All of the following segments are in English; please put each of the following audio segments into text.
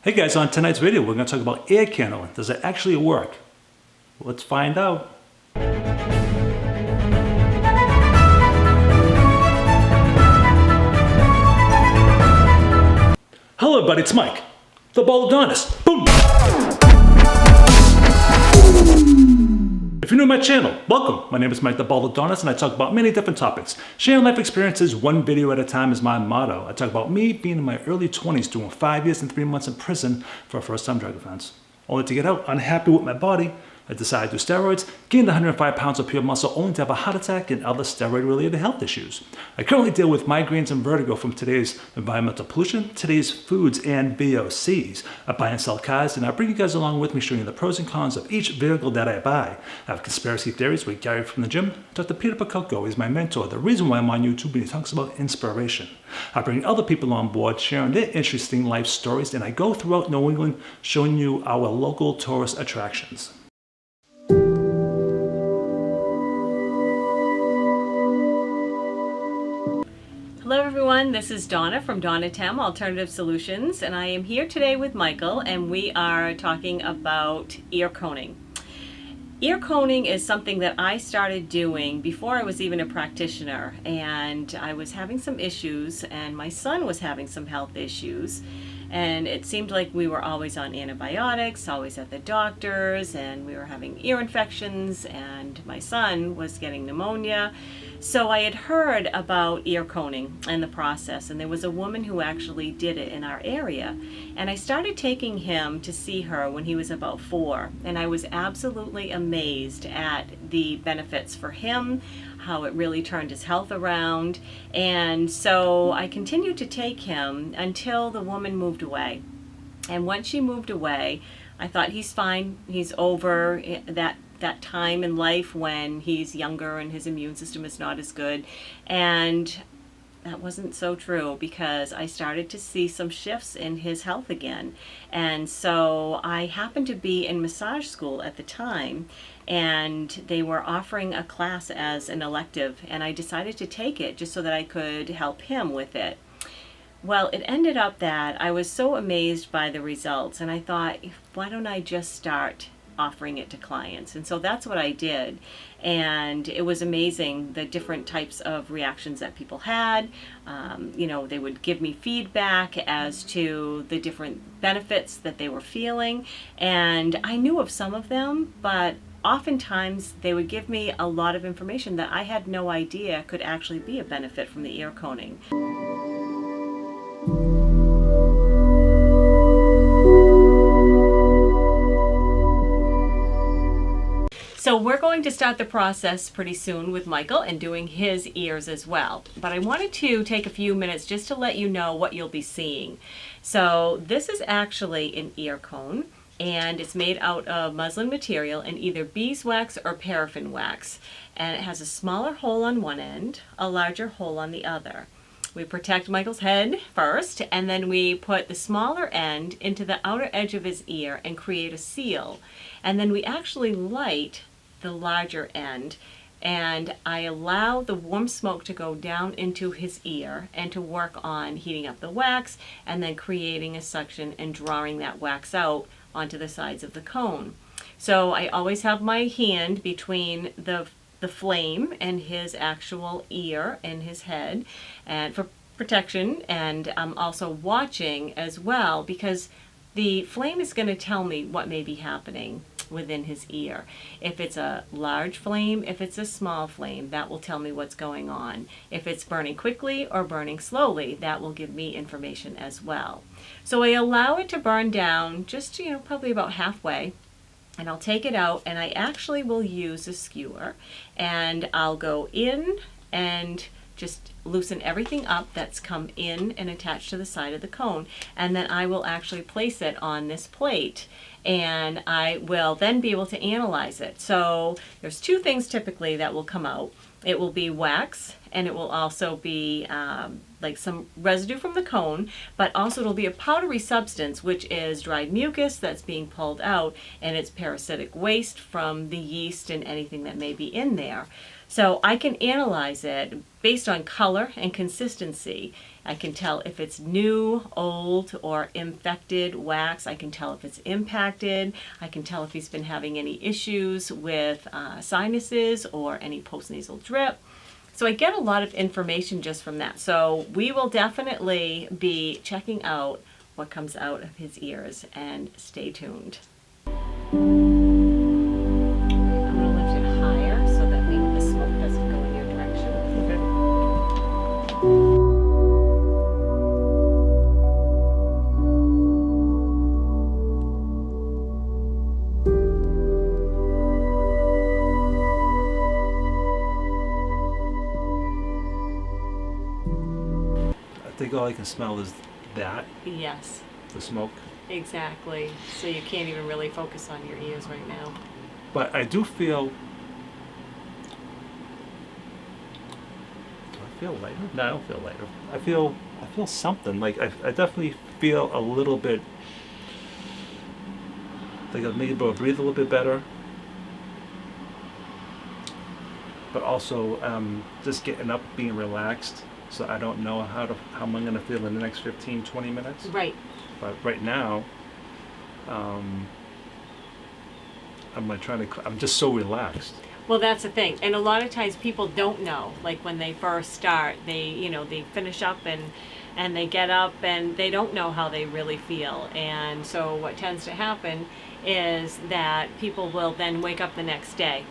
Hey guys, on tonight's video we're going to talk about air candling. Does it actually work? Let's find out. Hello everybody, it's Mike, the Baldadonis. Boom! If you're new to my channel, welcome. My name is Mike the Baldadonis and I talk about many different topics. Sharing life experiences one video at a time is my motto. I talk about me being in my early 20s doing 5 years and 3 months in prison for a first-time drug offense. Only to get out unhappy with my body, I decided to do steroids, gained 105 pounds of pure muscle only to have a heart attack and other steroid-related health issues. I currently deal with migraines and vertigo from today's environmental pollution, today's foods, and VOCs. I buy and sell cars, and I bring you guys along with me showing you the pros and cons of each vehicle that I buy. I have conspiracy theories with Gary from the gym. Dr. Peter Pacoco is my mentor, the reason why I'm on YouTube, and he talks about inspiration. I bring other people on board, sharing their interesting life stories, and I go throughout New England showing you our local tourist attractions. Hello everyone, this is Donna from Donna Alternative Solutions, and I am here today with Michael, and we are talking about ear coning. Ear coning is something that I started doing before I was even a practitioner, and I was having some issues, and my son was having some health issues, and it seemed like we were always on antibiotics, always at the doctor's, and we were having ear infections, and my son was getting pneumonia. So I had heard about ear coning and the process, and there was a woman who actually did it in our area. And I started taking him to see her when he was about 4, and I was absolutely amazed at the benefits for him, how it really turned his health around. And so I continued to take him until the woman moved away. And once she moved away, I thought, he's fine, he's over that time in life when he's younger and his immune system is not as good. And that wasn't so true, because I started to see some shifts in his health again. And so I happened to be in massage school at the time, and they were offering a class as an elective, and I decided to take it just so that I could help him with it. Well, it ended up that I was so amazed by the results, and I thought, why don't I just start offering it to clients? And so that's what I did, and it was amazing the different types of reactions that people had. They would give me feedback as to the different benefits that they were feeling, and I knew of some of them, but oftentimes they would give me a lot of information that I had no idea could actually be a benefit from the ear coning. So we're going to start the process pretty soon with Michael and doing his ears as well. But I wanted to take a few minutes just to let you know what you'll be seeing. So this is actually an ear cone, and it's made out of muslin material in either beeswax or paraffin wax. And it has a smaller hole on one end, a larger hole on the other. We protect Michael's head first, and then we put the smaller end into the outer edge of his ear and create a seal. And then we actually light the larger end, and I allow the warm smoke to go down into his ear and to work on heating up the wax and then creating a suction and drawing that wax out onto the sides of the cone. So I always have my hand between the flame and his actual ear and his head, and for protection, and I'm also watching as well, because the flame is going to tell me what may be happening within his ear. If it's a large flame, if it's a small flame, that will tell me what's going on. If it's burning quickly or burning slowly, that will give me information as well. So I allow it to burn down just, probably about halfway, and I'll take it out, and I actually will use a skewer, and I'll go in and just loosen everything up that's come in and attached to the side of the cone, and then I will actually place it on this plate, and I will then be able to analyze it. So there's two things typically that will come out. It will be wax, and it will also be like some residue from the cone, but also it'll be a powdery substance, which is dried mucus that's being pulled out, and it's parasitic waste from the yeast and anything that may be in there. So I can analyze it based on color and consistency. I can tell if it's new, old, or infected wax. I can tell if it's impacted. I can tell if he's been having any issues with sinuses or any postnasal drip. So I get a lot of information just from that. So we will definitely be checking out what comes out of his ears, and stay tuned. I'm going to lift it higher so that maybe the smoke doesn't go in your direction. I think all I can smell is that, Yes, the smoke. exactly. So you can't even really focus on your ears right now. But I do feel. Do I feel lighter? No, I don't feel lighter. I feel something. Like I definitely feel a little bit. Like I've maybe able to breathe a little bit better. But also just getting up, being relaxed. So I don't know how I'm going to feel in the next 15, 20 minutes. Right. But right now, I'm just so relaxed. Well, that's the thing. And a lot of times people don't know. Like when they first start, they finish up and they get up and they don't know how they really feel. And so what tends to happen is that people will then wake up the next day.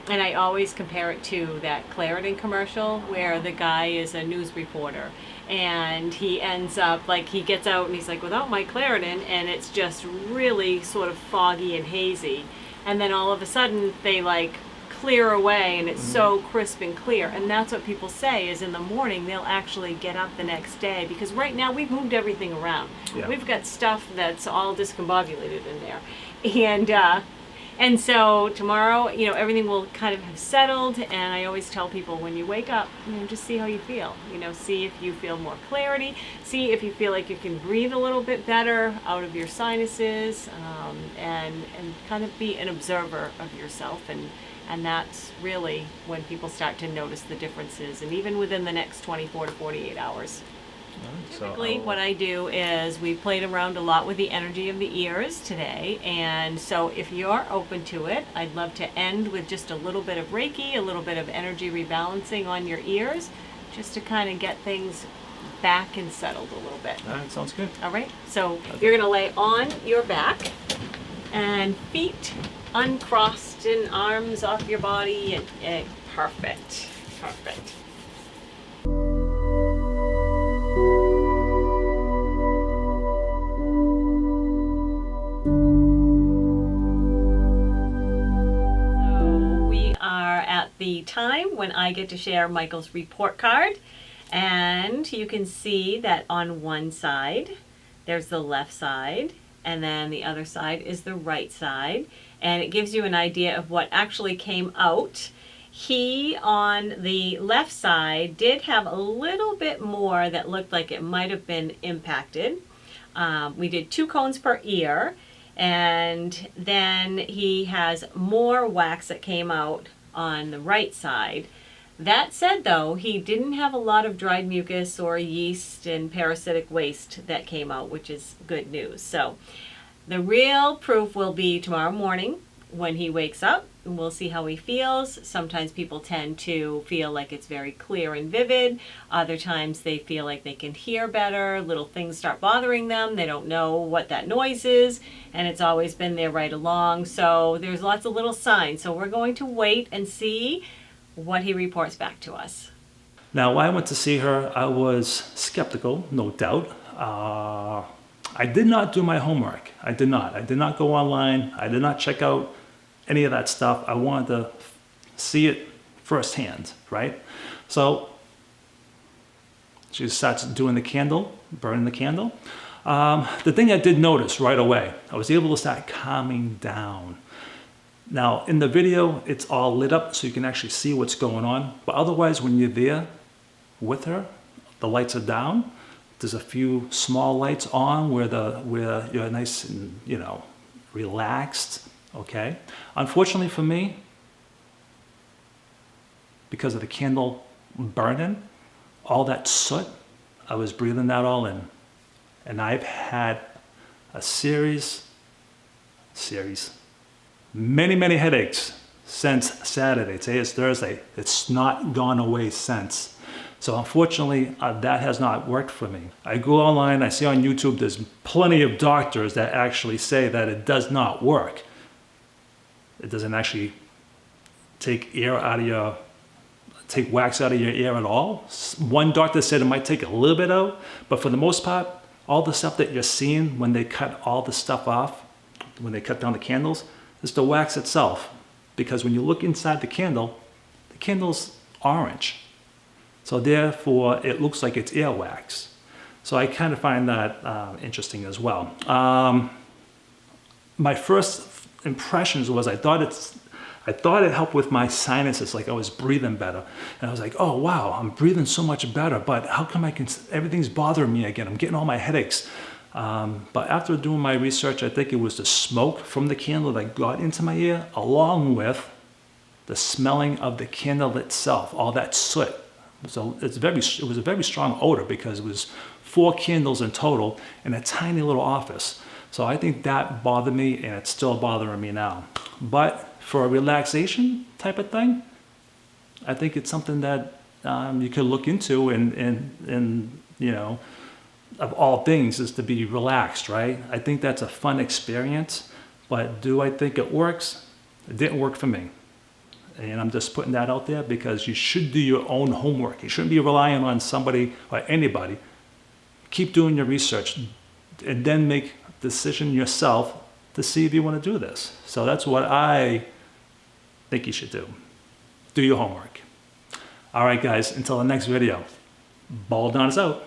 And I always compare it to that Claritin commercial where the guy is a news reporter and he ends up, like, he gets out and he's like, without my Claritin, and it's just really sort of foggy and hazy. And then all of a sudden they like clear away and it's so crisp and clear. And that's what people say is in the morning they'll actually get up the next day, because right now we've moved everything around. Yeah. We've got stuff that's all discombobulated in there. And so tomorrow, everything will kind of have settled, and I always tell people when you wake up, just see how you feel. See if you feel more clarity, see if you feel like you can breathe a little bit better out of your sinuses, and kind of be an observer of yourself, and that's really when people start to notice the differences, and even within the next 24 to 48 hours. Typically, what I do is we played around a lot with the energy of the ears today, and so if you're open to it, I'd love to end with just a little bit of Reiki, a little bit of energy rebalancing on your ears, just to kind of get things back and settled a little bit. All right, sounds good. All right, so you're going to lay on your back and feet uncrossed and arms off your body, and perfect, perfect. The time when I get to share Michael's report card, and you can see that on one side there's the left side and then the other side is the right side, and it gives you an idea of what actually came out. He on the left side did have a little bit more that looked like it might have been impacted. We did 2 cones per ear, and then he has more wax that came out on the right side. That said, though, he didn't have a lot of dried mucus or yeast and parasitic waste that came out, which is good news. So the real proof will be tomorrow morning when he wakes up, and we'll see how he feels. Sometimes people tend to feel like it's very clear and vivid. Other times they feel like they can hear better. Little things start bothering them. They don't know what that noise is, and it's always been there right along. So there's lots of little signs. So we're going to wait and see what he reports back to us. Now, when I went to see her, I was skeptical, no doubt. I did not do my homework. I did not go online. I did not check out any of that stuff. I wanted to see it firsthand, right? So she starts doing the candle, burning the candle. The thing I did notice right away, I was able to start calming down. Now, in the video, it's all lit up so you can actually see what's going on. But otherwise, when you're there with her, the lights are down. There's a few small lights on where you're nice and, relaxed, okay? Unfortunately for me, because of the candle burning, all that soot I was breathing that all in. And I've had a many headaches since Saturday. Today is Thursday. It's not gone away since. So unfortunately, that has not worked for me. I go online, I see on YouTube, there's plenty of doctors that actually say that it does not work. It doesn't actually take wax out of your ear at all. One doctor said it might take a little bit out, but for the most part, all the stuff that you're seeing when they cut all the stuff off, when they cut down the candles, is the wax itself. Because when you look inside the candle's orange. So therefore, it looks like it's earwax. So I kind of find that interesting as well. My first impressions was I thought it helped with my sinuses, like I was breathing better. And I was like, oh wow, I'm breathing so much better, but how come everything's bothering me again? I'm getting all my headaches. But after doing my research, I think it was the smoke from the candle that got into my ear, along with the smelling of the candle itself, all that soot. So it was a very strong odor because it was 4 candles in total in a tiny little office. So I think that bothered me, and it's still bothering me now. But for a relaxation type of thing, I think it's something that you could look into, and you know, of all things, is to be relaxed, right? I think that's a fun experience, but do I think it works? It didn't work for me. And I'm just putting that out there because you should do your own homework. You shouldn't be relying on somebody or anybody. Keep doing your research and then make a decision yourself to see if you want to do this. So that's what I think you should do. Do your homework. All right, guys, until the next video, Baldadonis out.